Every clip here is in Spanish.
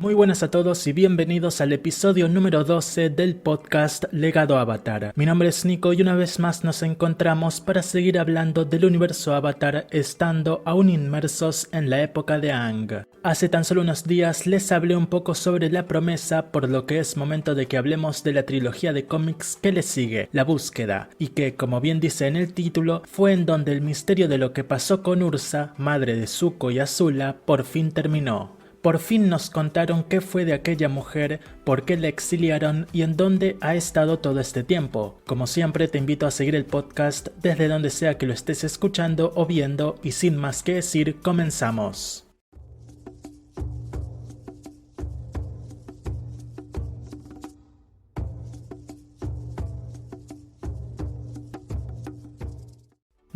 Muy buenas a todos y bienvenidos al episodio número 12 del podcast Legado Avatar. Mi nombre es Nico y una vez más nos encontramos para seguir hablando del universo Avatar estando aún inmersos en la época de Aang. Hace tan solo unos días les hablé un poco sobre La Promesa, por lo que es momento de que hablemos de la trilogía de cómics que le sigue, La Búsqueda, y que, como bien dice en el título, fue en donde el misterio de lo que pasó con Ursa, madre de Zuko y Azula, por fin terminó. Por fin nos contaron qué fue de aquella mujer, por qué la exiliaron y en dónde ha estado todo este tiempo. Como siempre te invito a seguir el podcast desde donde sea que lo estés escuchando o viendo y sin más que decir, comenzamos.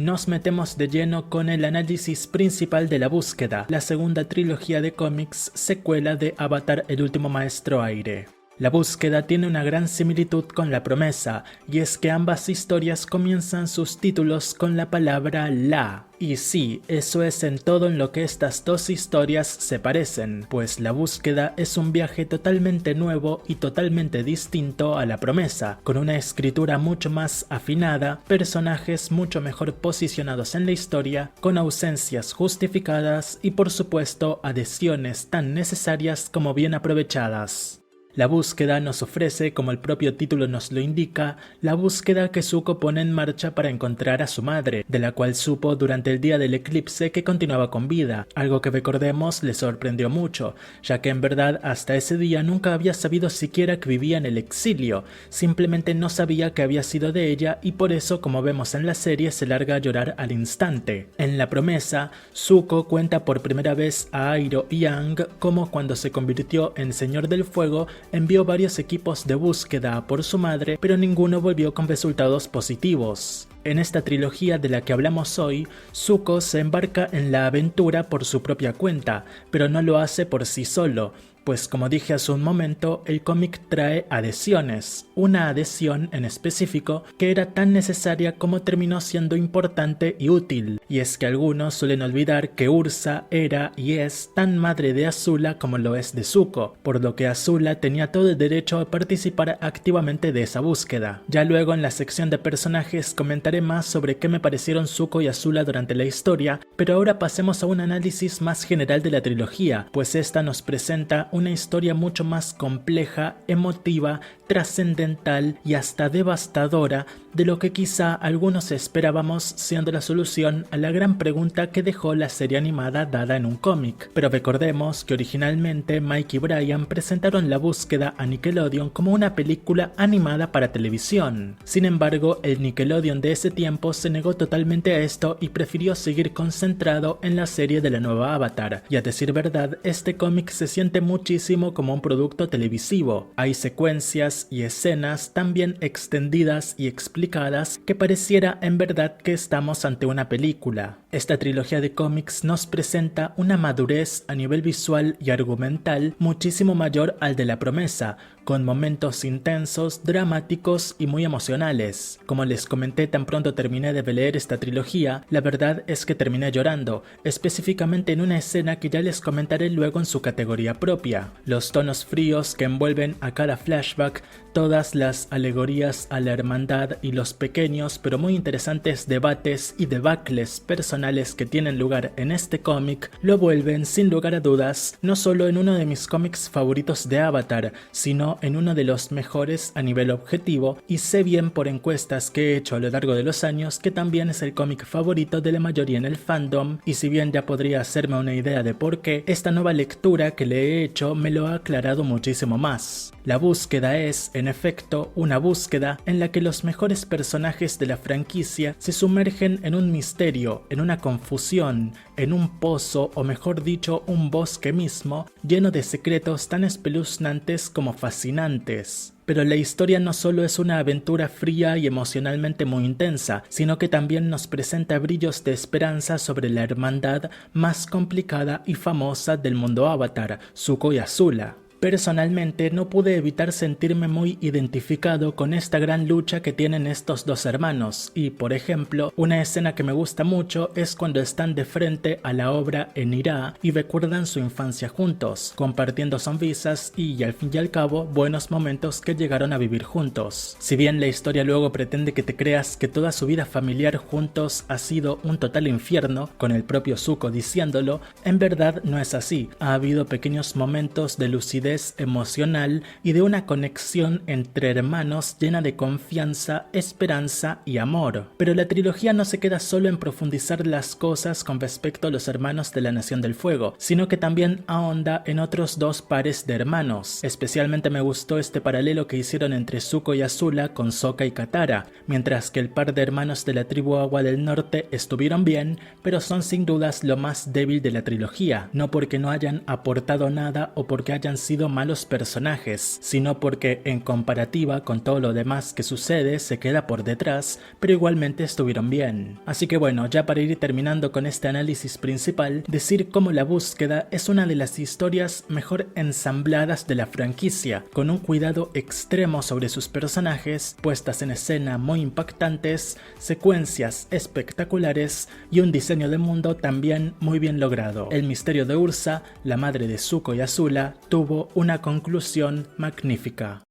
Nos metemos de lleno con el análisis principal de La Búsqueda, la segunda trilogía de cómics secuela de Avatar: El último maestro aire. La Búsqueda tiene una gran similitud con La Promesa, y es que ambas historias comienzan sus títulos con la palabra La. Y sí, eso es en todo en lo que estas dos historias se parecen, pues La Búsqueda es un viaje totalmente nuevo y totalmente distinto a La Promesa, con una escritura mucho más afinada, personajes mucho mejor posicionados en la historia, con ausencias justificadas y por supuesto adhesiones tan necesarias como bien aprovechadas. La búsqueda nos ofrece, como el propio título nos lo indica, la búsqueda que Zuko pone en marcha para encontrar a su madre, de la cual supo durante el día del eclipse que continuaba con vida, algo que recordemos le sorprendió mucho, ya que en verdad hasta ese día nunca había sabido siquiera que vivía en el exilio, simplemente no sabía que había sido de ella y por eso, como vemos en la serie, se larga a llorar al instante. En La Promesa, Zuko cuenta por primera vez a Iroh y Aang cómo cuando se convirtió en Señor del Fuego, envió varios equipos de búsqueda por su madre, pero ninguno volvió con resultados positivos. En esta trilogía de la que hablamos hoy, Zuko se embarca en la aventura por su propia cuenta, pero no lo hace por sí solo, pues como dije hace un momento, el cómic trae adhesiones, una adhesión en específico que era tan necesaria como terminó siendo importante y útil, y es que algunos suelen olvidar que Ursa era y es tan madre de Azula como lo es de Zuko, por lo que Azula tenía todo el derecho a participar activamente de esa búsqueda. Ya luego en la sección de personajes comentaré más sobre qué me parecieron Zuko y Azula durante la historia, pero ahora pasemos a un análisis más general de la trilogía, pues esta nos presenta una historia mucho más compleja, emotiva, trascendental y hasta devastadora de lo que quizá algunos esperábamos, siendo la solución a la gran pregunta que dejó la serie animada dada en un cómic. Pero recordemos que originalmente Mike y Brian presentaron La Búsqueda a Nickelodeon como una película animada para televisión. Sin embargo, el Nickelodeon de ese tiempo se negó totalmente a esto y prefirió seguir concentrado en la serie de la nueva Avatar. Y a decir verdad, este cómic se siente muchísimo como un producto televisivo. Hay secuencias y escenas tan bien extendidas y explicadas que pareciera en verdad que estamos ante una película. Esta trilogía de cómics nos presenta una madurez a nivel visual y argumental muchísimo mayor al de La Promesa, con momentos intensos, dramáticos y muy emocionales. Como les comenté tan pronto terminé de leer esta trilogía, la verdad es que terminé llorando, específicamente en una escena que ya les comentaré luego en su categoría propia. Los tonos fríos que envuelven a cada flashback, todas las alegorías a la hermandad y los pequeños pero muy interesantes debates y debacles personales que tienen lugar en este cómic, lo vuelven sin lugar a dudas no solo en uno de mis cómics favoritos de Avatar, sino en uno de los mejores a nivel objetivo, y sé bien por encuestas que he hecho a lo largo de los años que también es el cómic favorito de la mayoría en el fandom, y si bien ya podría hacerme una idea de por qué, esta nueva lectura que le he hecho me lo ha aclarado muchísimo más. La búsqueda es, en efecto, una búsqueda en la que los mejores personajes de la franquicia se sumergen en un misterio, en una confusión, en un pozo o mejor dicho un bosque mismo, lleno de secretos tan espeluznantes como fascinantes. Pero la historia no solo es una aventura fría y emocionalmente muy intensa, sino que también nos presenta brillos de esperanza sobre la hermandad más complicada y famosa del mundo Avatar, Zuko y Azula. Personalmente no pude evitar sentirme muy identificado con esta gran lucha que tienen estos dos hermanos y, por ejemplo, una escena que me gusta mucho es cuando están de frente a la obra Enirá y recuerdan su infancia juntos, compartiendo sonrisas y al fin y al cabo buenos momentos que llegaron a vivir juntos. Si bien la historia luego pretende que te creas que toda su vida familiar juntos ha sido un total infierno, con el propio Zuko diciéndolo, en verdad no es así. Ha habido pequeños momentos de lucidez emocional y de una conexión entre hermanos llena de confianza, esperanza y amor. Pero la trilogía no se queda solo en profundizar las cosas con respecto a los hermanos de la Nación del Fuego, sino que también ahonda en otros dos pares de hermanos. Especialmente me gustó este paralelo que hicieron entre Zuko y Azula con Sokka y Katara, mientras que el par de hermanos de la tribu Agua del Norte estuvieron bien, pero son sin dudas lo más débil de la trilogía, no porque no hayan aportado nada o porque hayan sido malos personajes, sino porque en comparativa con todo lo demás que sucede se queda por detrás, pero igualmente estuvieron bien. Así que bueno, ya para ir terminando con este análisis principal, decir cómo La Búsqueda es una de las historias mejor ensambladas de la franquicia, con un cuidado extremo sobre sus personajes, puestas en escena muy impactantes, secuencias espectaculares y un diseño de mundo también muy bien logrado. El misterio de Ursa, la madre de Zuko y Azula, tuvo una conclusión magnífica.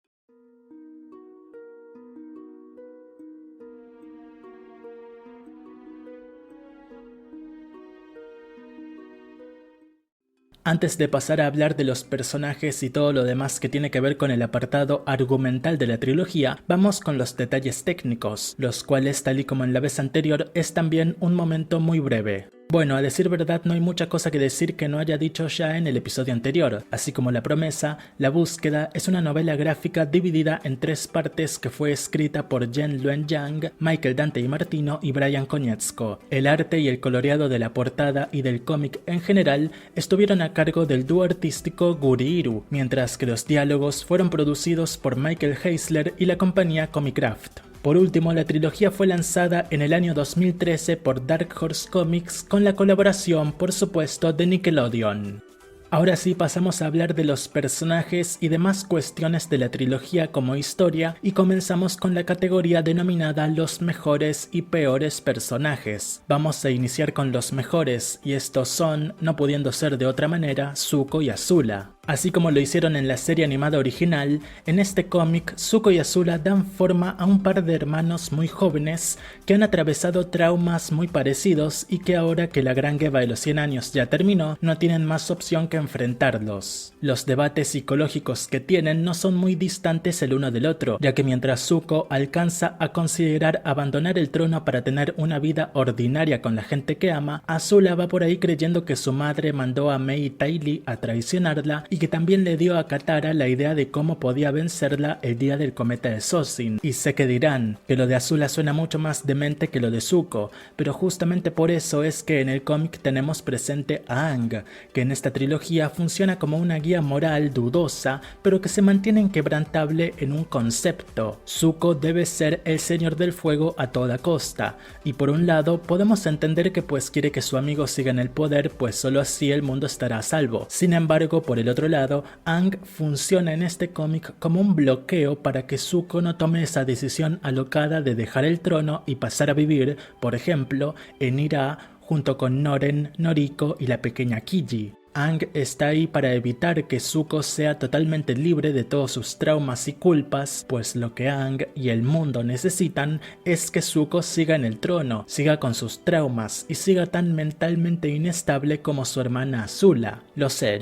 Antes de pasar a hablar de los personajes y todo lo demás que tiene que ver con el apartado argumental de la trilogía, vamos con los detalles técnicos, los cuales, tal y como en la vez anterior, es también un momento muy breve. Bueno, a decir verdad no hay mucha cosa que decir que no haya dicho ya en el episodio anterior. Así como La Promesa, La Búsqueda es una novela gráfica dividida en 3 partes que fue escrita por Jen Luen Yang, Michael Dante y Martino y Brian Konietzko. El arte y el coloreado de la portada y del cómic en general estuvieron a cargo del dúo artístico Gurihiru, mientras que los diálogos fueron producidos por Michael Heisler y la compañía Comicraft. Por último, la trilogía fue lanzada en el año 2013 por Dark Horse Comics con la colaboración, por supuesto, de Nickelodeon. Ahora sí pasamos a hablar de los personajes y demás cuestiones de la trilogía como historia y comenzamos con la categoría denominada los mejores y peores personajes. Vamos a iniciar con los mejores y estos son, no pudiendo ser de otra manera, Zuko y Azula. Así como lo hicieron en la serie animada original, en este cómic Zuko y Azula dan forma a un par de hermanos muy jóvenes que han atravesado traumas muy parecidos y que ahora que la gran guerra de los 100 años ya terminó, no tienen más opción que enfrentarlos. Los debates psicológicos que tienen no son muy distantes el uno del otro, ya que mientras Zuko alcanza a considerar abandonar el trono para tener una vida ordinaria con la gente que ama, Azula va por ahí creyendo que su madre mandó a Mei y Ty Lee a traicionarla y que también le dio a Katara la idea de cómo podía vencerla el día del cometa de Sozin. Y sé que dirán que lo de Azula suena mucho más demente que lo de Zuko, pero justamente por eso es que en el cómic tenemos presente a Aang, que en esta trilogía funciona como una guía moral dudosa, pero que se mantiene inquebrantable en un concepto. Zuko debe ser el señor del fuego a toda costa, y por un lado podemos entender que pues quiere que su amigo siga en el poder, pues solo así el mundo estará a salvo. Sin embargo, por el otro lado, Aang funciona en este cómic como un bloqueo para que Zuko no tome esa decisión alocada de dejar el trono y pasar a vivir, por ejemplo, en Irá junto con Noren, Noriko y la pequeña Kiji. Aang está ahí para evitar que Zuko sea totalmente libre de todos sus traumas y culpas, pues lo que Aang y el mundo necesitan es que Zuko siga en el trono, siga con sus traumas y siga tan mentalmente inestable como su hermana Azula. Lo sé,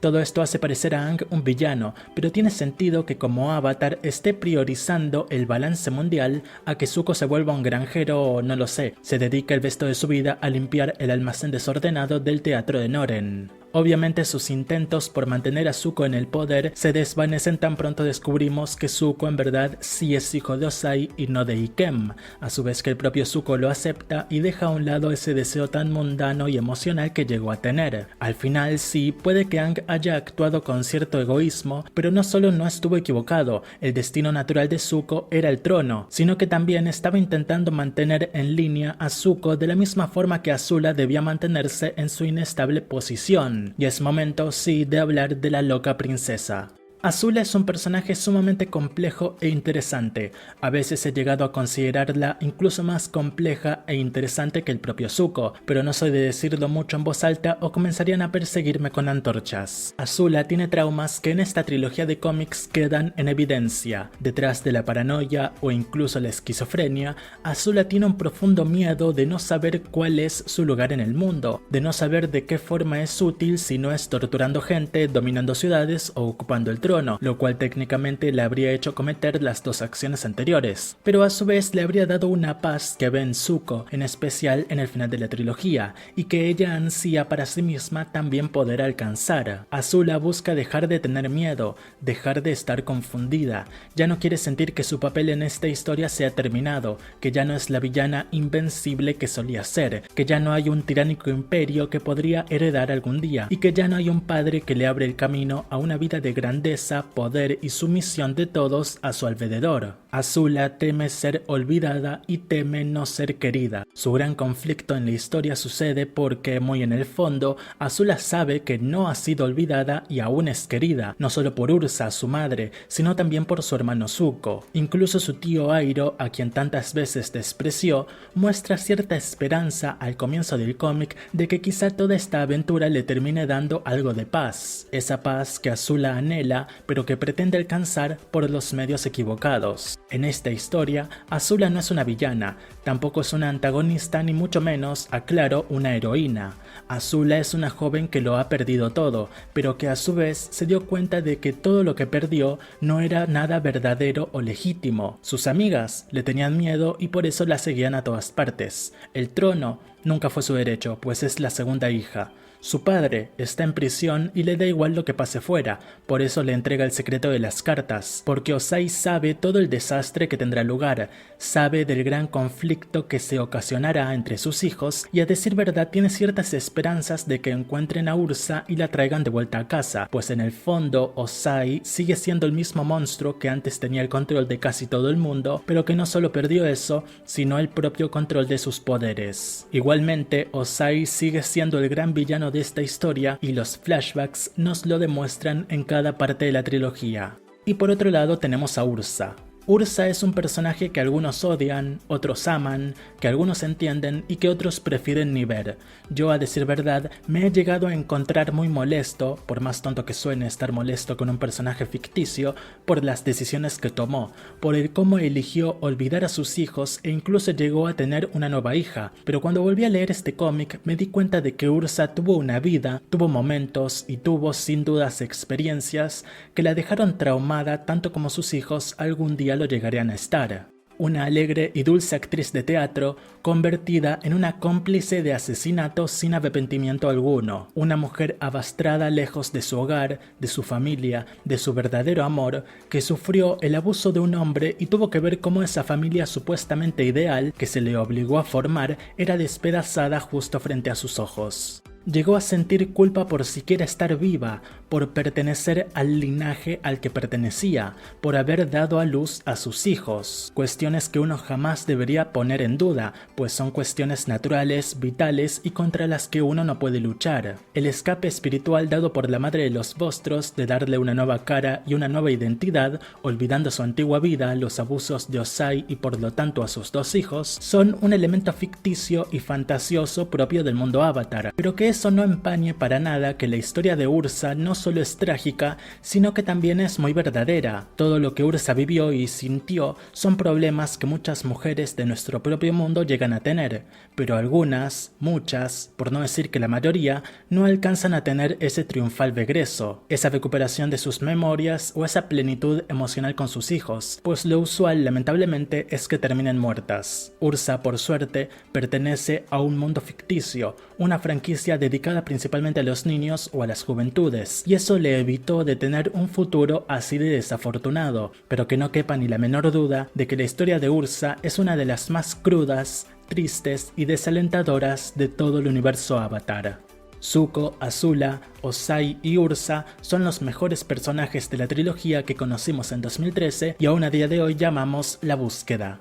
todo esto hace parecer a Aang un villano, pero tiene sentido que como Avatar esté priorizando el balance mundial a que Zuko se vuelva un granjero o no lo sé, se dedica el resto de su vida a limpiar el almacén desordenado del teatro de Noren. Obviamente sus intentos por mantener a Zuko en el poder se desvanecen tan pronto descubrimos que Zuko en verdad sí es hijo de Ozai y no de Ikem, a su vez que el propio Zuko lo acepta y deja a un lado ese deseo tan mundano y emocional que llegó a tener. Al final sí, puede que Aang haya actuado con cierto egoísmo, pero no solo no estuvo equivocado, el destino natural de Zuko era el trono, sino que también estaba intentando mantener en línea a Zuko de la misma forma que Azula debía mantenerse en su inestable posición. corazón. Y es momento, sí, de hablar de la loca princesa. Azula es un personaje sumamente complejo e interesante. A veces he llegado a considerarla incluso más compleja e interesante que el propio Zuko, pero no soy de decirlo mucho en voz alta o comenzarían a perseguirme con antorchas. Azula tiene traumas que en esta trilogía de cómics quedan en evidencia. Detrás de la paranoia o incluso la esquizofrenia, Azula tiene un profundo miedo de no saber cuál es su lugar en el mundo, de no saber de qué forma es útil si no es torturando gente, dominando ciudades o ocupando el trono, lo cual técnicamente le habría hecho cometer las dos acciones anteriores, pero a su vez le habría dado una paz que ve en Zuko, en especial en el final de la trilogía, y que ella ansía para sí misma también poder alcanzar. Azula busca dejar de tener miedo, dejar de estar confundida, ya no quiere sentir que su papel en esta historia se ha terminado, que ya no es la villana invencible que solía ser, que ya no hay un tiránico imperio que podría heredar algún día, y que ya no hay un padre que le abre el camino a una vida de grandeza, poder y sumisión de todos a su alrededor. Azula teme ser olvidada y teme no ser querida. Su gran conflicto en la historia sucede porque, muy en el fondo, Azula sabe que no ha sido olvidada y aún es querida, no solo por Ursa, su madre, sino también por su hermano Zuko. Incluso su tío Airo, a quien tantas veces despreció, muestra cierta esperanza al comienzo del cómic de que quizá toda esta aventura le termine dando algo de paz. Esa paz que Azula anhela, pero que pretende alcanzar por los medios equivocados. En esta historia, Azula no es una villana, tampoco es una antagonista ni mucho menos, aclaro, una heroína. Azula es una joven que lo ha perdido todo, pero que a su vez se dio cuenta de que todo lo que perdió no era nada verdadero o legítimo. Sus amigas le tenían miedo y por eso la seguían a todas partes. El trono nunca fue su derecho, pues es la segunda hija. Su padre está en prisión y le da igual lo que pase fuera, por eso le entrega el secreto de las cartas, porque Ozai sabe todo el desastre que tendrá lugar, sabe del gran conflicto que se ocasionará entre sus hijos y a decir verdad tiene ciertas esperanzas de que encuentren a Ursa y la traigan de vuelta a casa, pues en el fondo Ozai sigue siendo el mismo monstruo que antes tenía el control de casi todo el mundo, pero que no solo perdió eso, sino el propio control de sus poderes. Igualmente, Ozai sigue siendo el gran villano de esta historia y los flashbacks nos lo demuestran en cada parte de la trilogía. Y por otro lado tenemos a Ursa. Ursa es un personaje que algunos odian, otros aman, que algunos entienden y que otros prefieren ni ver. Yo, a decir verdad, me he llegado a encontrar muy molesto, por más tonto que suene estar molesto con un personaje ficticio, por las decisiones que tomó, por el cómo eligió olvidar a sus hijos e incluso llegó a tener una nueva hija. Pero cuando volví a leer este cómic me di cuenta de que Ursa tuvo una vida, tuvo momentos y tuvo sin dudas experiencias que la dejaron traumada tanto como sus hijos algún día lo llegarían a estar. Una alegre y dulce actriz de teatro convertida en una cómplice de asesinatos sin arrepentimiento alguno. Una mujer abastrada lejos de su hogar, de su familia, de su verdadero amor, que sufrió el abuso de un hombre y tuvo que ver cómo esa familia supuestamente ideal que se le obligó a formar era despedazada justo frente a sus ojos. Llegó a sentir culpa por siquiera estar viva, por pertenecer al linaje al que pertenecía, por haber dado a luz a sus hijos. Cuestiones que uno jamás debería poner en duda, pues son cuestiones naturales, vitales y contra las que uno no puede luchar. El escape espiritual dado por la madre de los Vostros de darle una nueva cara y una nueva identidad, olvidando su antigua vida, los abusos de Ozai y por lo tanto a sus dos hijos, son un elemento ficticio y fantasioso propio del mundo Avatar, pero que eso no empañe para nada que la historia de Ursa no solo es trágica, sino que también es muy verdadera. Todo lo que Ursa vivió y sintió son problemas que muchas mujeres de nuestro propio mundo llegan a tener, pero algunas, muchas, por no decir que la mayoría, no alcanzan a tener ese triunfal regreso, esa recuperación de sus memorias o esa plenitud emocional con sus hijos, pues lo usual lamentablemente es que terminen muertas. Ursa, por suerte, pertenece a un mundo ficticio, una franquicia dedicada principalmente a los niños o a las juventudes, y eso le evitó de tener un futuro así de desafortunado, pero que no quepa ni la menor duda de que la historia de Ursa es una de las más crudas, tristes y desalentadoras de todo el universo Avatar. Zuko, Azula, Ozai y Ursa son los mejores personajes de la trilogía que conocimos en 2013 y aún a día de hoy llamamos La Búsqueda.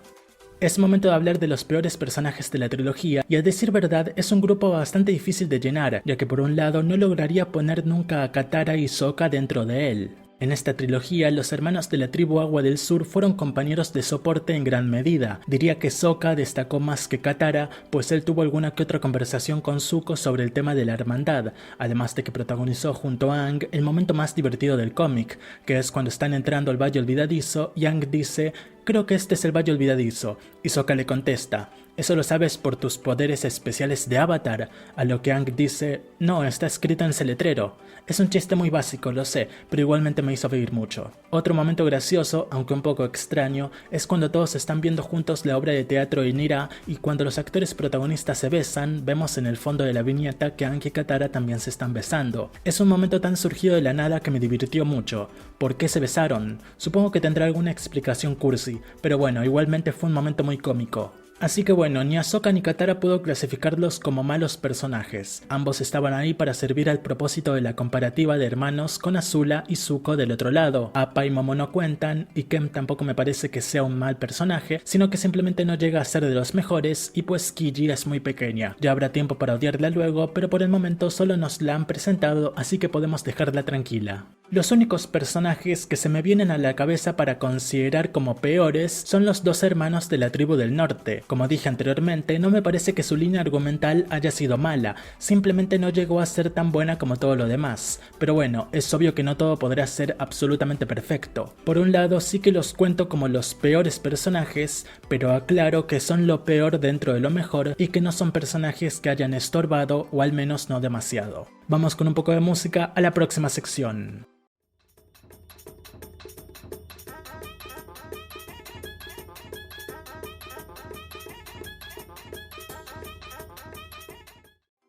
Es momento de hablar de los peores personajes de la trilogía, y a decir verdad es un grupo bastante difícil de llenar, ya que por un lado no lograría poner nunca a Katara y Sokka dentro de él. En esta trilogía, los hermanos de la tribu Agua del Sur fueron compañeros de soporte en gran medida. Diría que Sokka destacó más que Katara, pues él tuvo alguna que otra conversación con Zuko sobre el tema de la hermandad, además de que protagonizó junto a Aang el momento más divertido del cómic, que es cuando están entrando al Valle Olvidadizo y Aang dice: "Creo que este es el Valle Olvidadizo", y Sokka le contesta: "¿Eso lo sabes por tus poderes especiales de Avatar?", a lo que Aang dice: "No, está escrito en ese letrero". Es un chiste muy básico, lo sé, pero igualmente me hizo reír mucho. Otro momento gracioso, aunque un poco extraño, es cuando todos están viendo juntos la obra de teatro Inira, y cuando los actores protagonistas se besan, vemos en el fondo de la viñeta que Aang y Katara también se están besando. Es un momento tan surgido de la nada que me divirtió mucho. ¿Por qué se besaron? Supongo que tendrá alguna explicación cursi, pero bueno, igualmente fue un momento muy cómico. Así que bueno, ni a Sokka ni Katara puedo clasificarlos como malos personajes. Ambos estaban ahí para servir al propósito de la comparativa de hermanos, con Azula y Zuko del otro lado. Appa y Momo no cuentan, y Kem tampoco me parece que sea un mal personaje, sino que simplemente no llega a ser de los mejores, y pues Kiji es muy pequeña. Ya habrá tiempo para odiarla luego, pero por el momento solo nos la han presentado, así que podemos dejarla tranquila. Los únicos personajes que se me vienen a la cabeza para considerar como peores son los dos hermanos de la tribu del norte. Como dije anteriormente, no me parece que su línea argumental haya sido mala, simplemente no llegó a ser tan buena como todo lo demás. Pero bueno, es obvio que no todo podrá ser absolutamente perfecto. Por un lado sí que los cuento como los peores personajes, pero aclaro que son lo peor dentro de lo mejor y que no son personajes que hayan estorbado, o al menos no demasiado. Vamos con un poco de música a la próxima sección.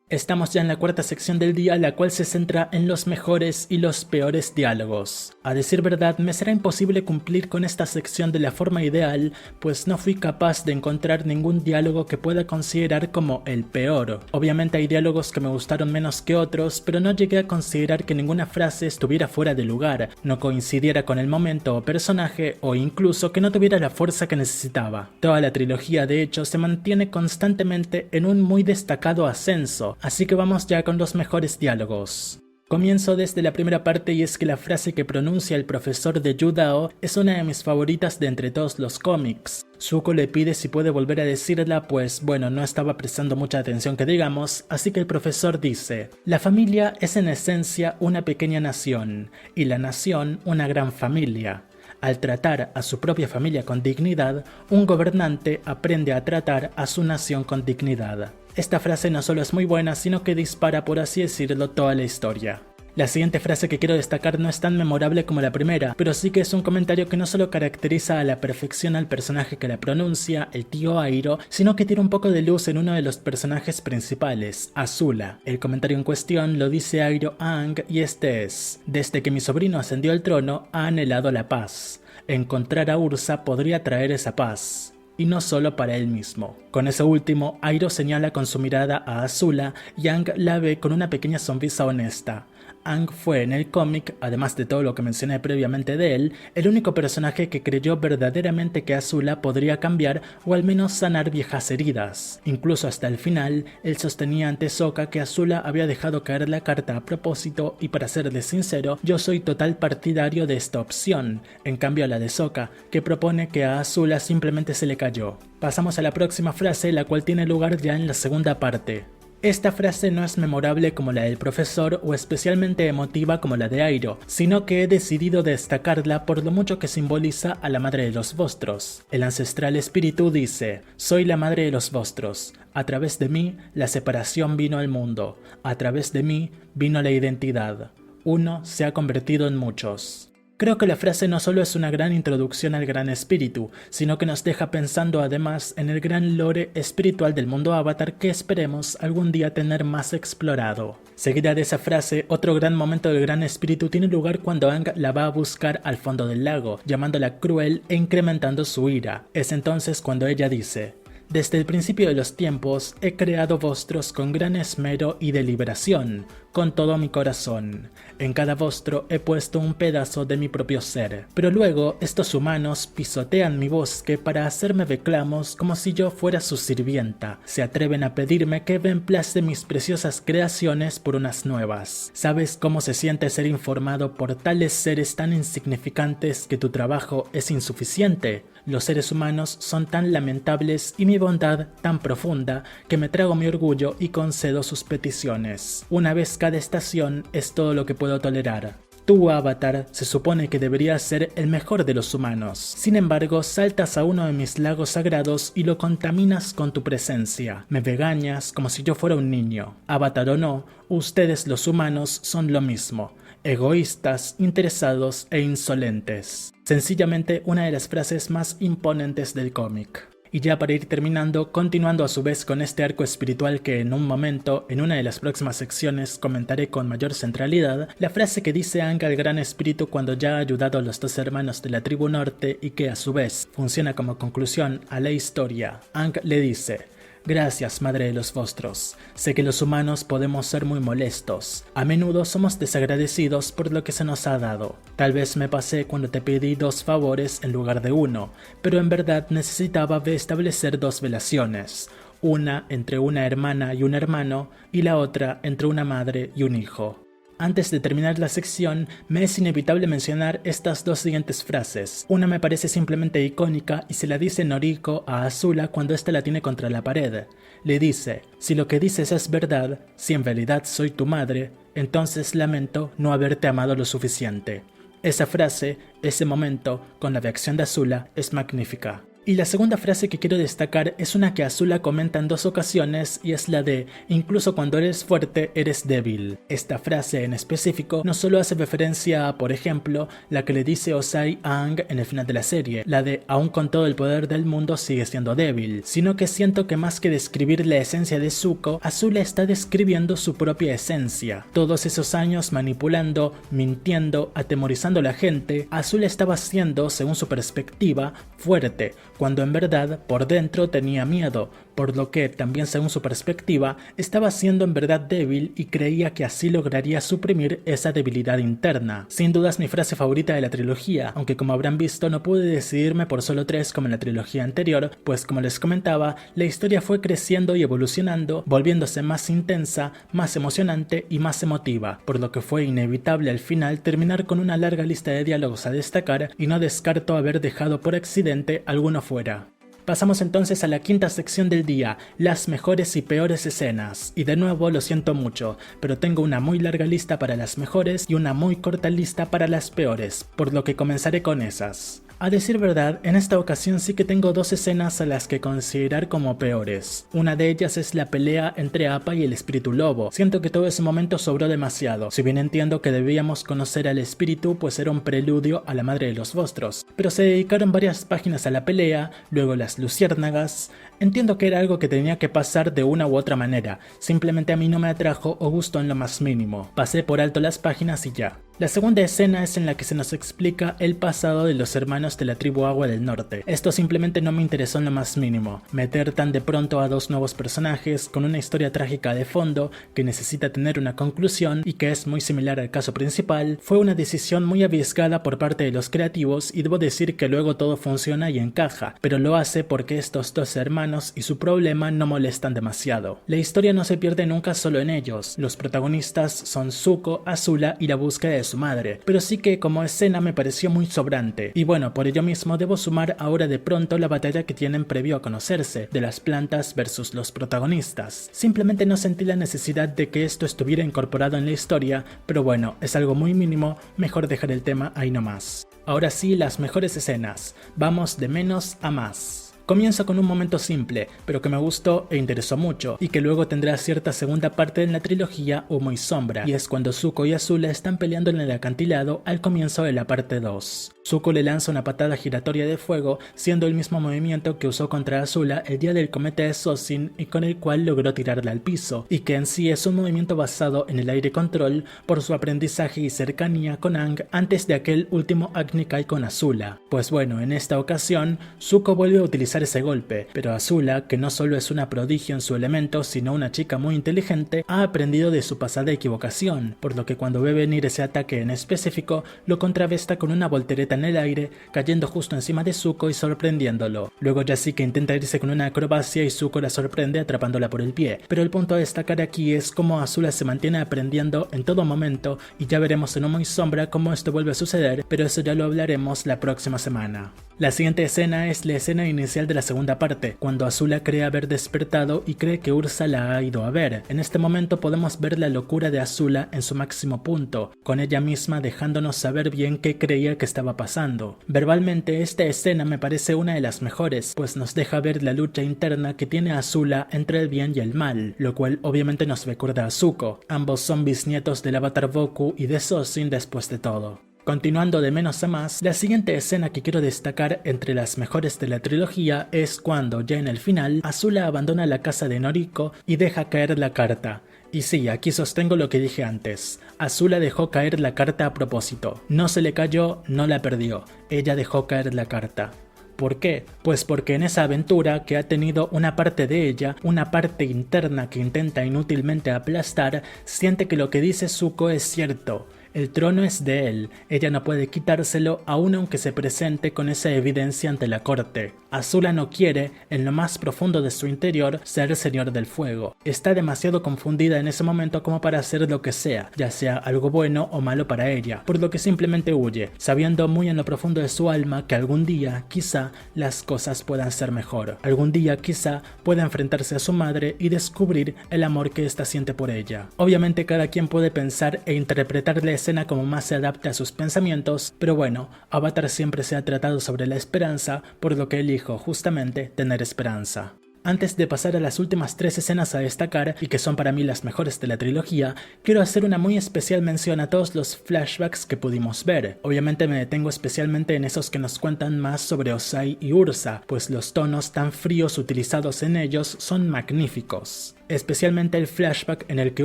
Estamos ya en la cuarta sección del día, la cual se centra en los mejores y los peores diálogos. A decir verdad, me será imposible cumplir con esta sección de la forma ideal, pues no fui capaz de encontrar ningún diálogo que pueda considerar como el peor. Obviamente hay diálogos que me gustaron menos que otros, pero no llegué a considerar que ninguna frase estuviera fuera de lugar, no coincidiera con el momento o personaje, o incluso que no tuviera la fuerza que necesitaba. Toda la trilogía, de hecho, se mantiene constantemente en un muy destacado ascenso, así que vamos ya con los mejores diálogos. Comienzo desde la primera parte, y es que la frase que pronuncia el profesor de Yudao es una de mis favoritas de entre todos los cómics. Zuko le pide si puede volver a decirla, pues bueno, no estaba prestando mucha atención que digamos, así que el profesor dice: "La familia es en esencia una pequeña nación, y la nación una gran familia. Al tratar a su propia familia con dignidad, un gobernante aprende a tratar a su nación con dignidad". Esta frase no solo es muy buena, sino que dispara, por así decirlo, toda la historia. La siguiente frase que quiero destacar no es tan memorable como la primera, pero sí que es un comentario que no solo caracteriza a la perfección al personaje que la pronuncia, el tío Airo, sino que tira un poco de luz en uno de los personajes principales, Azula. El comentario en cuestión lo dice Airo a Aang, y este es: "Desde que mi sobrino ascendió al trono, ha anhelado la paz. Encontrar a Ursa podría traer esa paz. Y no solo para él mismo". Con eso último, Airo señala con su mirada a Azula, y Aang la ve con una pequeña sonrisa honesta. Aang fue en el cómic, además de todo lo que mencioné previamente de él, el único personaje que creyó verdaderamente que Azula podría cambiar o al menos sanar viejas heridas. Incluso hasta el final, él sostenía ante Sokka que Azula había dejado caer la carta a propósito, y para serles sincero, yo soy total partidario de esta opción, en cambio a la de Sokka, que propone que a Azula simplemente se le cayó. Pasamos a la próxima frase, la cual tiene lugar ya en la segunda parte. Esta frase no es memorable como la del profesor o especialmente emotiva como la de Airo, sino que he decidido destacarla por lo mucho que simboliza a la madre de los Vostros. El ancestral espíritu dice: "Soy la madre de los Vostros. A través de mí, la separación vino al mundo. A través de mí, vino la identidad. Uno se ha convertido en muchos". Creo que la frase no solo es una gran introducción al gran espíritu, sino que nos deja pensando además en el gran lore espiritual del mundo Avatar que esperemos algún día tener más explorado. Seguida de esa frase, otro gran momento del gran espíritu tiene lugar cuando Aang la va a buscar al fondo del lago, llamándola cruel e incrementando su ira. Es entonces cuando ella dice: Desde el principio de los tiempos he creado vostros con gran esmero y deliberación, con todo mi corazón. En cada vostro he puesto un pedazo de mi propio ser. Pero luego estos humanos pisotean mi bosque para hacerme reclamos como si yo fuera su sirvienta. Se atreven a pedirme que reemplace mis preciosas creaciones por unas nuevas. ¿Sabes cómo se siente ser informado por tales seres tan insignificantes que tu trabajo es insuficiente? Los seres humanos son tan lamentables y mi bondad tan profunda que me trago mi orgullo y concedo sus peticiones. Una vez cada estación es todo lo que puedo tolerar. Tú, Avatar, se supone que deberías ser el mejor de los humanos. Sin embargo, saltas a uno de mis lagos sagrados y lo contaminas con tu presencia. Me regañas como si yo fuera un niño. Avatar o no, ustedes los humanos son lo mismo. Egoístas, interesados e insolentes. Sencillamente una de las frases más imponentes del cómic. Y ya para ir terminando, continuando a su vez con este arco espiritual que en un momento, en una de las próximas secciones, comentaré con mayor centralidad, la frase que dice Aang al Gran Espíritu cuando ya ha ayudado a los dos hermanos de la tribu norte y que a su vez funciona como conclusión a la historia. Aang le dice: gracias, madre de los vostros. Sé que los humanos podemos ser muy molestos. A menudo somos desagradecidos por lo que se nos ha dado. Tal vez me pasé cuando te pedí 2 favores en lugar de 1, pero en verdad necesitaba restablecer 2 relaciones. Una entre una hermana y un hermano, y la otra entre una madre y un hijo. Antes de terminar la sección, me es inevitable mencionar estas 2 siguientes frases. Una me parece simplemente icónica y se la dice Noriko a Azula cuando ésta la tiene contra la pared. Le dice: si lo que dices es verdad, si en realidad soy tu madre, entonces lamento no haberte amado lo suficiente. Esa frase, ese momento, con la reacción de Azula, es magnífica. Y la segunda frase que quiero destacar es una que Azula comenta en 2 ocasiones y es la de: incluso cuando eres fuerte, eres débil. Esta frase en específico no solo hace referencia a, por ejemplo, la que le dice Ozai a Aang en el final de la serie, la de aún con todo el poder del mundo sigue siendo débil, sino que siento que más que describir la esencia de Zuko, Azula está describiendo su propia esencia. Todos esos años manipulando, mintiendo, atemorizando a la gente, Azula estaba siendo, según su perspectiva, fuerte, cuando en verdad por dentro tenía miedo, por lo que, también según su perspectiva, estaba siendo en verdad débil y creía que así lograría suprimir esa debilidad interna. Sin duda es mi frase favorita de la trilogía, aunque como habrán visto no pude decidirme por solo 3 como en la trilogía anterior, pues como les comentaba, la historia fue creciendo y evolucionando, volviéndose más intensa, más emocionante y más emotiva, por lo que fue inevitable al final terminar con una larga lista de diálogos a destacar y no descarto haber dejado por accidente alguno fuera. Pasamos entonces a la quinta sección del día, las mejores y peores escenas. Y de nuevo lo siento mucho, pero tengo una muy larga lista para las mejores y una muy corta lista para las peores, por lo que comenzaré con esas. A decir verdad, en esta ocasión sí que tengo 2 escenas a las que considerar como peores. Una de ellas es la pelea entre Appa y el espíritu lobo. Siento que todo ese momento sobró demasiado, si bien entiendo que debíamos conocer al espíritu pues era un preludio a la madre de los vostros. Pero se dedicaron varias páginas a la pelea, luego las luciérnagas. Entiendo que era algo que tenía que pasar de una u otra manera, simplemente a mí no me atrajo o gustó en lo más mínimo. Pasé por alto las páginas y ya. La segunda escena es en la que se nos explica el pasado de los hermanos de la tribu Agua del Norte. Esto simplemente no me interesó en lo más mínimo. Meter tan de pronto a 2 nuevos personajes con una historia trágica de fondo que necesita tener una conclusión y que es muy similar al caso principal, fue una decisión muy arriesgada por parte de los creativos y debo decir que luego todo funciona y encaja, pero lo hace porque estos 2 hermanos y su problema no molestan demasiado. La historia no se pierde nunca solo en ellos. Los protagonistas son Zuko, Azula y la búsqueda de su madre, pero sí que como escena me pareció muy sobrante, y bueno, por ello mismo debo sumar ahora de pronto la batalla que tienen previo a conocerse, de las plantas versus los protagonistas. Simplemente no sentí la necesidad de que esto estuviera incorporado en la historia, pero bueno, es algo muy mínimo, mejor dejar el tema ahí nomás. Ahora sí, las mejores escenas, vamos de menos a más. Comienza con un momento simple, pero que me gustó e interesó mucho, y que luego tendrá cierta segunda parte en la trilogía Humo y Sombra, y es cuando Zuko y Azula están peleando en el acantilado al comienzo de la parte 2. Zuko le lanza una patada giratoria de fuego, siendo el mismo movimiento que usó contra Azula el día del cometa de Sozin y con el cual logró tirarla al piso, y que en sí es un movimiento basado en el aire control por su aprendizaje y cercanía con Aang antes de aquel último Agni Kai con Azula. Pues bueno, en esta ocasión, Zuko vuelve a utilizar utilizar ese golpe, pero Azula, que no solo es una prodigio en su elemento, sino una chica muy inteligente, ha aprendido de su pasada equivocación, por lo que cuando ve venir ese ataque en específico, lo contrarresta con una voltereta en el aire, cayendo justo encima de Zuko y sorprendiéndolo. Luego Yasika intenta irse con una acrobacia y Zuko la sorprende atrapándola por el pie, pero el punto a destacar aquí es cómo Azula se mantiene aprendiendo en todo momento y ya veremos en Humo y Sombra cómo esto vuelve a suceder, pero eso ya lo hablaremos la próxima semana. La siguiente escena es la escena inicial de la segunda parte, cuando Azula cree haber despertado y cree que Ursa la ha ido a ver. En este momento podemos ver la locura de Azula en su máximo punto, con ella misma dejándonos saber bien qué creía que estaba pasando. Verbalmente, esta escena me parece una de las mejores, pues nos deja ver la lucha interna que tiene Azula entre el bien y el mal, lo cual obviamente nos recuerda a Zuko. Ambos son bisnietos del avatar Boku y de Sozin después de todo. Continuando de menos a más, la siguiente escena que quiero destacar entre las mejores de la trilogía es cuando, ya en el final, Azula abandona la casa de Noriko y deja caer la carta. Y sí, aquí sostengo lo que dije antes. Azula dejó caer la carta a propósito. No se le cayó, no la perdió. Ella dejó caer la carta. ¿Por qué? Pues porque en esa aventura que ha tenido una parte de ella, una parte interna que intenta inútilmente aplastar, siente que lo que dice Zuko es cierto. El trono es de él, ella no puede quitárselo aun aunque se presente con esa evidencia ante la corte. Azula no quiere, en lo más profundo de su interior, ser señor del fuego. Está demasiado confundida en ese momento como para hacer lo que sea, ya sea algo bueno o malo para ella, por lo que simplemente huye, sabiendo muy en lo profundo de su alma que algún día, quizá, las cosas puedan ser mejor. Algún día, quizá, pueda enfrentarse a su madre y descubrir el amor que ésta siente por ella. Obviamente cada quien puede pensar e interpretar la escena como más se adapte a sus pensamientos, pero bueno, Avatar siempre se ha tratado sobre la esperanza, por lo que elijo justamente tener esperanza. Antes de pasar a las últimas 3 escenas a destacar, y que son para mí las mejores de la trilogía, quiero hacer una muy especial mención a todos los flashbacks que pudimos ver. Obviamente me detengo especialmente en esos que nos cuentan más sobre Ozai y Ursa, pues los tonos tan fríos utilizados en ellos son magníficos. Especialmente el flashback en el que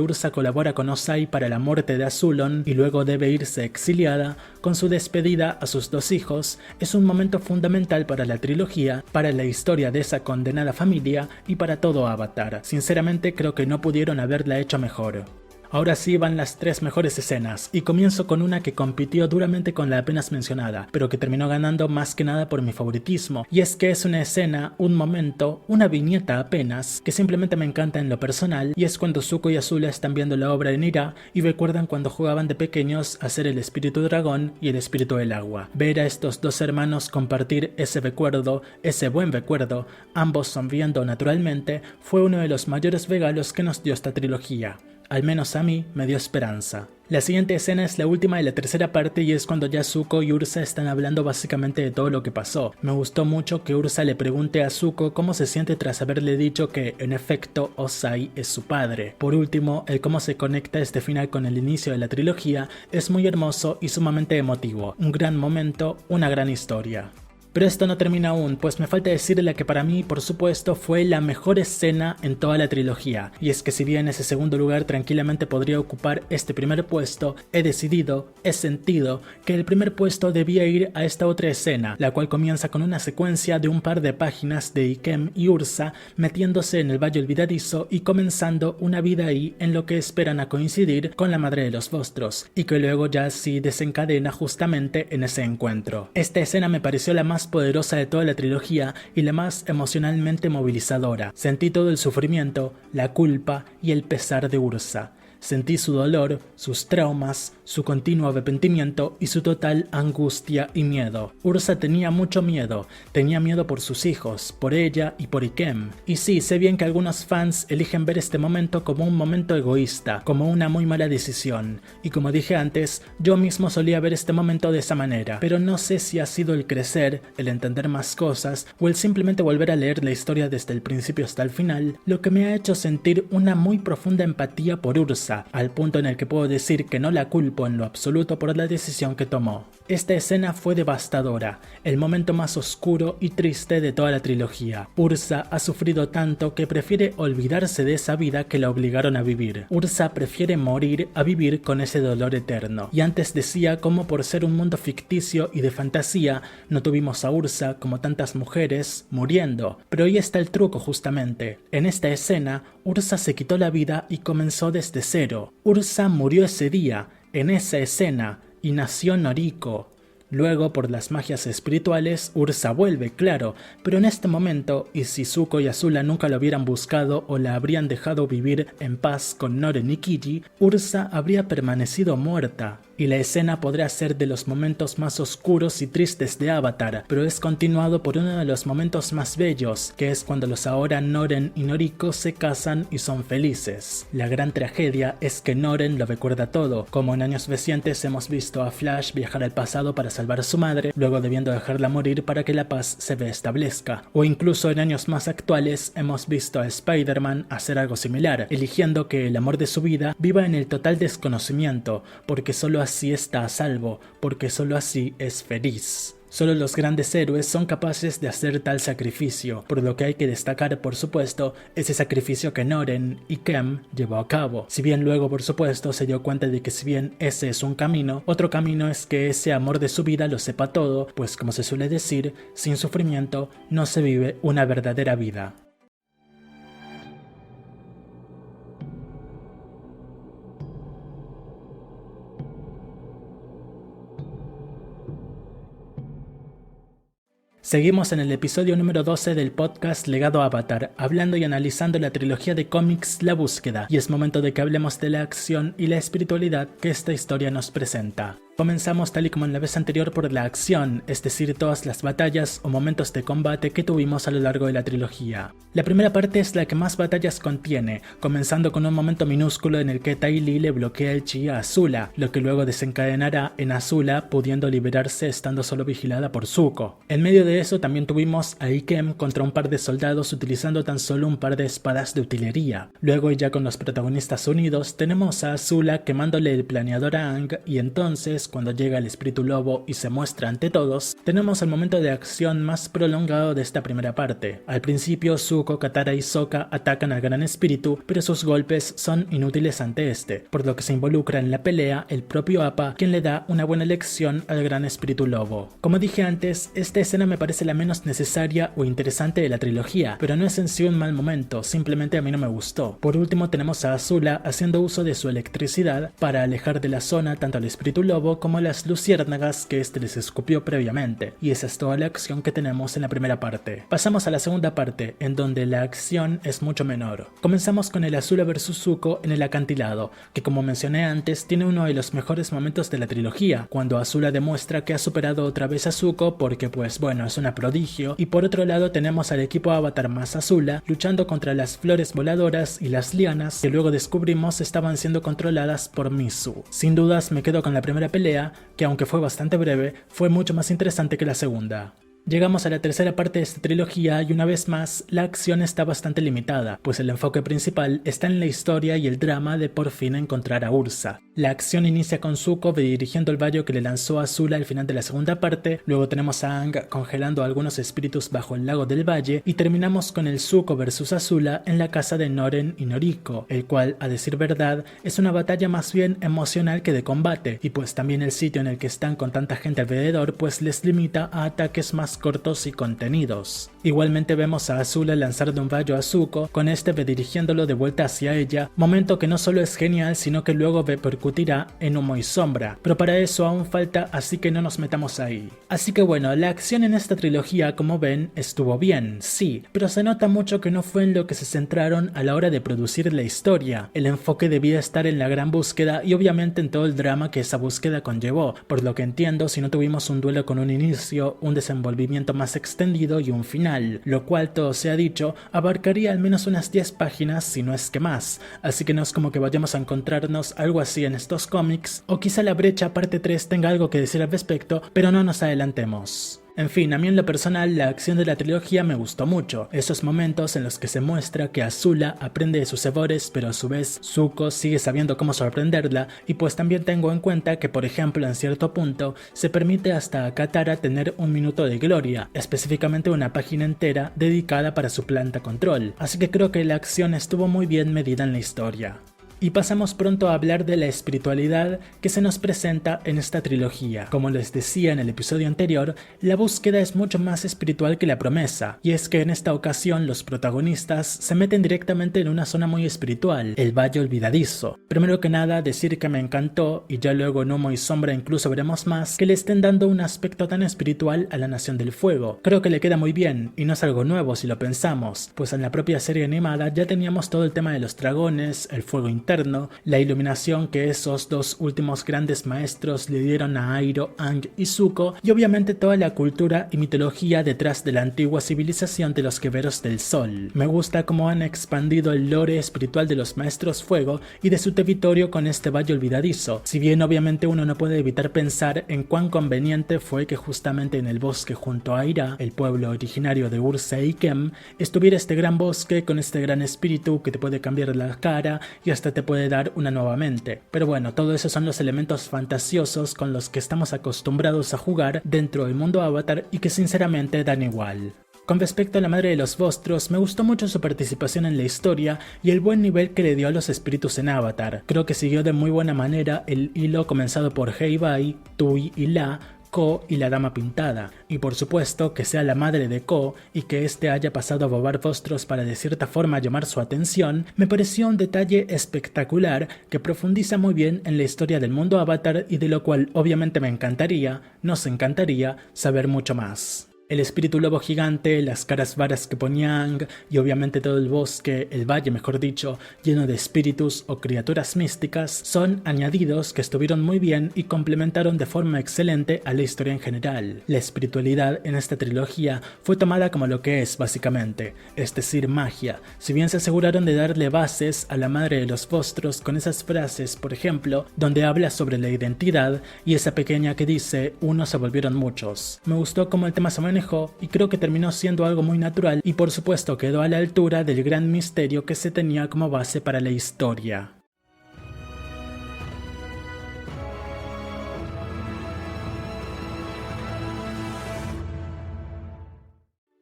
Ursa colabora con Ozai para la muerte de Azulon y luego debe irse exiliada, con su despedida a sus 2 hijos, es un momento fundamental para la trilogía, para la historia de esa condenada familia y para todo Avatar. Sinceramente creo que no pudieron haberla hecho mejor. Ahora sí van las 3 mejores escenas, y comienzo con una que compitió duramente con la apenas mencionada, pero que terminó ganando más que nada por mi favoritismo, y es que es una escena, un momento, una viñeta apenas, que simplemente me encanta en lo personal, y es cuando Zuko y Azula están viendo la obra de Nira y recuerdan cuando jugaban de pequeños a ser el espíritu dragón y el espíritu del agua. Ver a estos 2 hermanos compartir ese recuerdo, ese buen recuerdo, ambos sonriendo naturalmente, fue uno de los mayores regalos que nos dio esta trilogía. Al menos a mí me dio esperanza. La siguiente escena es la última de la tercera parte y es cuando ya Zuko y Ursa están hablando básicamente de todo lo que pasó. Me gustó mucho que Ursa le pregunte a Zuko cómo se siente tras haberle dicho que, en efecto, Ozai es su padre. Por último, el cómo se conecta este final con el inicio de la trilogía es muy hermoso y sumamente emotivo. Un gran momento, una gran historia. Pero esto no termina aún, pues me falta decir la que para mí, por supuesto, fue la mejor escena en toda la trilogía. Y es que si bien ese segundo lugar tranquilamente podría ocupar este primer puesto, he sentido que el primer puesto debía ir a esta otra escena, la cual comienza con una secuencia de un par de páginas de Ikem y Ursa metiéndose en el Valle Olvidadizo y comenzando una vida ahí en lo que esperan a coincidir con la madre de los Vostros, y que luego ya sí desencadena justamente en ese encuentro. Esta escena me pareció la más poderosa de toda la trilogía y la más emocionalmente movilizadora. Sentí todo el sufrimiento, la culpa y el pesar de Ursa. Sentí su dolor, sus traumas, su continuo arrepentimiento y su total angustia y miedo. Ursa tenía mucho miedo, tenía miedo por sus hijos, por ella y por Ikem. Y sí, sé bien que algunos fans eligen ver este momento como un momento egoísta, como una muy mala decisión. Y como dije antes, yo mismo solía ver este momento de esa manera, pero no sé si ha sido el crecer, el entender más cosas, o el simplemente volver a leer la historia desde el principio hasta el final, lo que me ha hecho sentir una muy profunda empatía por Ursa, Ursa, al punto en el que puedo decir que no la culpo en lo absoluto por la decisión que tomó. Esta escena fue devastadora, el momento más oscuro y triste de toda la trilogía. Ursa ha sufrido tanto que prefiere olvidarse de esa vida que la obligaron a vivir. Ursa prefiere morir a vivir con ese dolor eterno. Y antes decía cómo por ser un mundo ficticio y de fantasía, no tuvimos a Ursa, como tantas mujeres, muriendo. Pero ahí está el truco justamente. En esta escena, Ursa se quitó la vida y comenzó desde cero. Ursa murió ese día, en esa escena, y nació Noriko. Luego, por las magias espirituales, Ursa vuelve, claro, pero en este momento, y si Zuko y Azula nunca lo hubieran buscado o la habrían dejado vivir en paz con Noren y Kiji, Ursa habría permanecido muerta. Y la escena podría ser de los momentos más oscuros y tristes de Avatar, pero es continuado por uno de los momentos más bellos, que es cuando los ahora Noren y Noriko se casan y son felices. La gran tragedia es que Noren lo recuerda todo, como en años recientes hemos visto a Flash viajar al pasado para salvar a su madre, luego debiendo dejarla morir para que la paz se restablezca. O incluso en años más actuales hemos visto a Spider-Man hacer algo similar, eligiendo que el amor de su vida viva en el total desconocimiento, porque solo así está a salvo, porque solo así es feliz. Solo los grandes héroes son capaces de hacer tal sacrificio, por lo que hay que destacar, por supuesto, ese sacrificio que Noren y Kem llevó a cabo. Si bien luego, por supuesto, se dio cuenta de que si bien ese es un camino, otro camino es que ese amor de su vida lo sepa todo, pues como se suele decir, sin sufrimiento no se vive una verdadera vida. Seguimos en el episodio número 12 del podcast Legado Avatar, hablando y analizando la trilogía de cómics La Búsqueda, y es momento de que hablemos de la acción y la espiritualidad que esta historia nos presenta. Comenzamos tal y como en la vez anterior por la acción, es decir, todas las batallas o momentos de combate que tuvimos a lo largo de la trilogía. La primera parte es la que más batallas contiene, comenzando con un momento minúsculo en el que Ty Lee le bloquea el chi a Azula, lo que luego desencadenará en Azula pudiendo liberarse estando solo vigilada por Zuko. En medio de eso también tuvimos a Ikem contra un par de soldados utilizando tan solo un par de espadas de utilería. Luego, ya con los protagonistas unidos, tenemos a Azula quemándole el planeador a Aang, y entonces cuando llega el espíritu lobo y se muestra ante todos, tenemos el momento de acción más prolongado de esta primera parte. Al principio, Zuko, Katara y Sokka atacan al gran espíritu, pero sus golpes son inútiles ante este, por lo que se involucra en la pelea el propio Appa, quien le da una buena lección al gran espíritu lobo. Como dije antes, esta escena me parece la menos necesaria o interesante de la trilogía, pero no es en sí un mal momento, simplemente a mí no me gustó. Por último, tenemos a Azula haciendo uso de su electricidad para alejar de la zona tanto al espíritu lobo como las luciérnagas que este les escupió previamente, y esa es toda la acción que tenemos en la primera parte. Pasamos a la segunda parte, en donde la acción es mucho menor. Comenzamos con el Azula vs Zuko en el acantilado, que como mencioné antes tiene uno de los mejores momentos de la trilogía, cuando Azula demuestra que ha superado otra vez a Zuko porque pues bueno, es una prodigio, y por otro lado tenemos al equipo Avatar más Azula luchando contra las flores voladoras y las lianas que luego descubrimos estaban siendo controladas por Mizu. Sin dudas me quedo con la primera pelea, que aunque fue bastante breve, fue mucho más interesante que la segunda. Llegamos a la tercera parte de esta trilogía y una vez más la acción está bastante limitada, pues el enfoque principal está en la historia y el drama de por fin encontrar a Ursa. La acción inicia con Zuko dirigiendo el rayo que le lanzó a Azula al final de la segunda parte, luego tenemos a Aang congelando a algunos espíritus bajo el lago del valle y terminamos con el Zuko vs Azula en la casa de Noren y Noriko, el cual, a decir verdad, es una batalla más bien emocional que de combate, y pues también el sitio en el que están con tanta gente alrededor pues les limita a ataques más cortos y contenidos. Igualmente vemos a Azula lanzarle un rayo a Zuko, con este redirigiéndolo de vuelta hacia ella, momento que no solo es genial sino que luego repercutirá en humo y sombra, pero para eso aún falta, así que no nos metamos ahí. Así que bueno, la acción en esta trilogía, como ven, estuvo bien, sí, pero se nota mucho que no fue en lo que se centraron a la hora de producir la historia. El enfoque debía estar en la gran búsqueda y obviamente en todo el drama que esa búsqueda conllevó, por lo que entiendo si no tuvimos un duelo con un inicio, un desenvolvimiento más extendido y un final, lo cual, todo sea dicho, abarcaría al menos unas 10 páginas si no es que más, así que no es como que vayamos a encontrarnos algo así en estos cómics, o quizá La Brecha parte 3 tenga algo que decir al respecto, pero no nos adelantemos. En fin, a mí en lo personal la acción de la trilogía me gustó mucho, esos momentos en los que se muestra que Azula aprende de sus errores pero a su vez Zuko sigue sabiendo cómo sorprenderla, y pues también tengo en cuenta que por ejemplo en cierto punto se permite hasta a Katara tener un minuto de gloria, específicamente una página entera dedicada para su planta control, así que creo que la acción estuvo muy bien medida en la historia. Y pasamos pronto a hablar de la espiritualidad que se nos presenta en esta trilogía. Como les decía en el episodio anterior, la búsqueda es mucho más espiritual que la promesa, y es que en esta ocasión los protagonistas se meten directamente en una zona muy espiritual, el Valle Olvidadizo. Primero que nada, decir que me encantó, y ya luego en Humo y Sombra incluso veremos más, que le estén dando un aspecto tan espiritual a la Nación del Fuego. Creo que le queda muy bien, y no es algo nuevo si lo pensamos, pues en la propia serie animada ya teníamos todo el tema de los dragones, el fuego interno, la iluminación que esos dos últimos grandes maestros le dieron a Iroh, Aang y Zuko, y obviamente toda la cultura y mitología detrás de la antigua civilización de los Guerreros del Sol. Me gusta cómo han expandido el lore espiritual de los Maestros Fuego y de su territorio con este Valle Olvidadizo, si bien obviamente uno no puede evitar pensar en cuán conveniente fue que justamente en el bosque junto a Ira, el pueblo originario de Ursa y Kem, estuviera este gran bosque con este gran espíritu que te puede cambiar la cara y hasta te puede dar una nueva mente. Pero bueno, todo eso son los elementos fantasiosos con los que estamos acostumbrados a jugar dentro del mundo Avatar y que sinceramente dan igual. Con respecto a la madre de los Vostros, me gustó mucho su participación en la historia y el buen nivel que le dio a los espíritus en Avatar. Creo que siguió de muy buena manera el hilo comenzado por Heibai, Tui y La, Ko y la Dama Pintada, y por supuesto que sea la madre de Ko y que éste haya pasado a bobar Vostros para de cierta forma llamar su atención, me pareció un detalle espectacular que profundiza muy bien en la historia del mundo Avatar y de lo cual obviamente nos encantaría saber mucho más. El espíritu lobo gigante, las caras varas que ponía Aang y obviamente todo el bosque, el valle mejor dicho, lleno de espíritus o criaturas místicas, son añadidos que estuvieron muy bien y complementaron de forma excelente a la historia en general. La espiritualidad en esta trilogía fue tomada como lo que es básicamente, es decir magia, si bien se aseguraron de darle bases a la madre de los Vostros con esas frases, por ejemplo, donde habla sobre la identidad y esa pequeña que dice unos se volvieron muchos. Me gustó cómo el tema se manejó y creo que terminó siendo algo muy natural y por supuesto quedó a la altura del gran misterio que se tenía como base para la historia.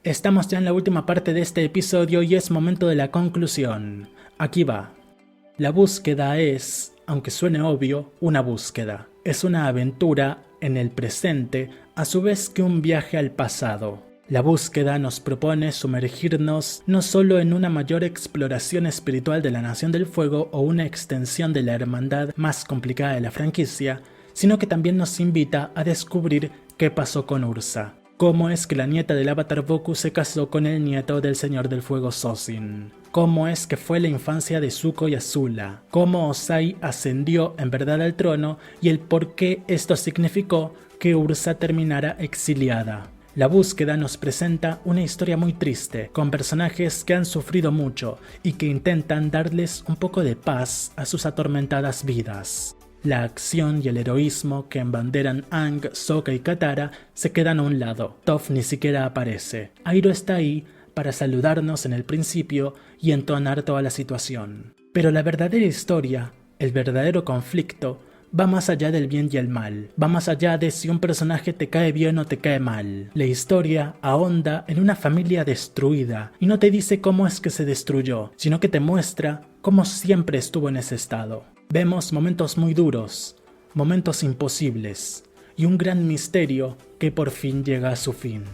Estamos ya en la última parte de este episodio y es momento de la conclusión. Aquí va. La búsqueda es, aunque suene obvio, una búsqueda. Es una aventura en el presente, a su vez que un viaje al pasado. La búsqueda nos propone sumergirnos no solo en una mayor exploración espiritual de la Nación del Fuego o una extensión de la hermandad más complicada de la franquicia, sino que también nos invita a descubrir qué pasó con Ursa. Cómo es que la nieta del Avatar Boku se casó con el nieto del Señor del Fuego Sozin. Cómo es que fue la infancia de Zuko y Azula. Cómo Ozai ascendió en verdad al trono y el por qué esto significó que Ursa terminara exiliada. La búsqueda nos presenta una historia muy triste, con personajes que han sufrido mucho y que intentan darles un poco de paz a sus atormentadas vidas. La acción y el heroísmo que embanderan Aang, Sokka y Katara se quedan a un lado. Toph ni siquiera aparece. Iroh está ahí para saludarnos en el principio y entonar toda la situación. Pero la verdadera historia, el verdadero conflicto, va más allá del bien y el mal. Va más allá de si un personaje te cae bien o te cae mal. La historia ahonda en una familia destruida y no te dice cómo es que se destruyó, sino que te muestra cómo siempre estuvo en ese estado. Vemos momentos muy duros, momentos imposibles y un gran misterio que por fin llega a su fin.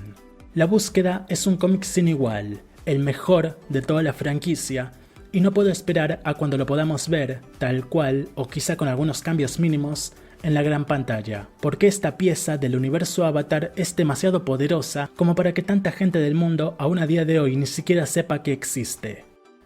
La búsqueda es un cómic sin igual, el mejor de toda la franquicia, y no puedo esperar a cuando lo podamos ver, tal cual, o quizá con algunos cambios mínimos, en la gran pantalla, porque esta pieza del universo Avatar es demasiado poderosa como para que tanta gente del mundo aún a día de hoy ni siquiera sepa que existe.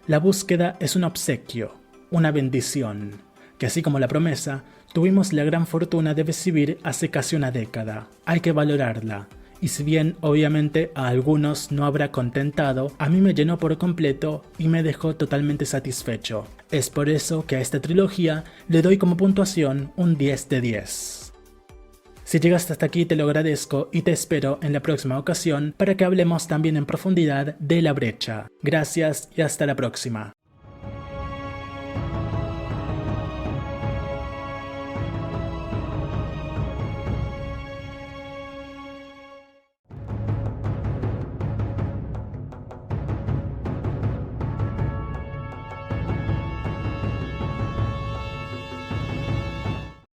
La búsqueda es un obsequio, una bendición, que así como la promesa, tuvimos la gran fortuna de recibir hace casi una década. Hay que valorarla. Y si bien obviamente a algunos no habrá contentado, a mí me llenó por completo y me dejó totalmente satisfecho. Es por eso que a esta trilogía le doy como puntuación un 10 de 10. Si llegaste hasta aquí te lo agradezco y te espero en la próxima ocasión para que hablemos también en profundidad de La Brecha. Gracias y hasta la próxima.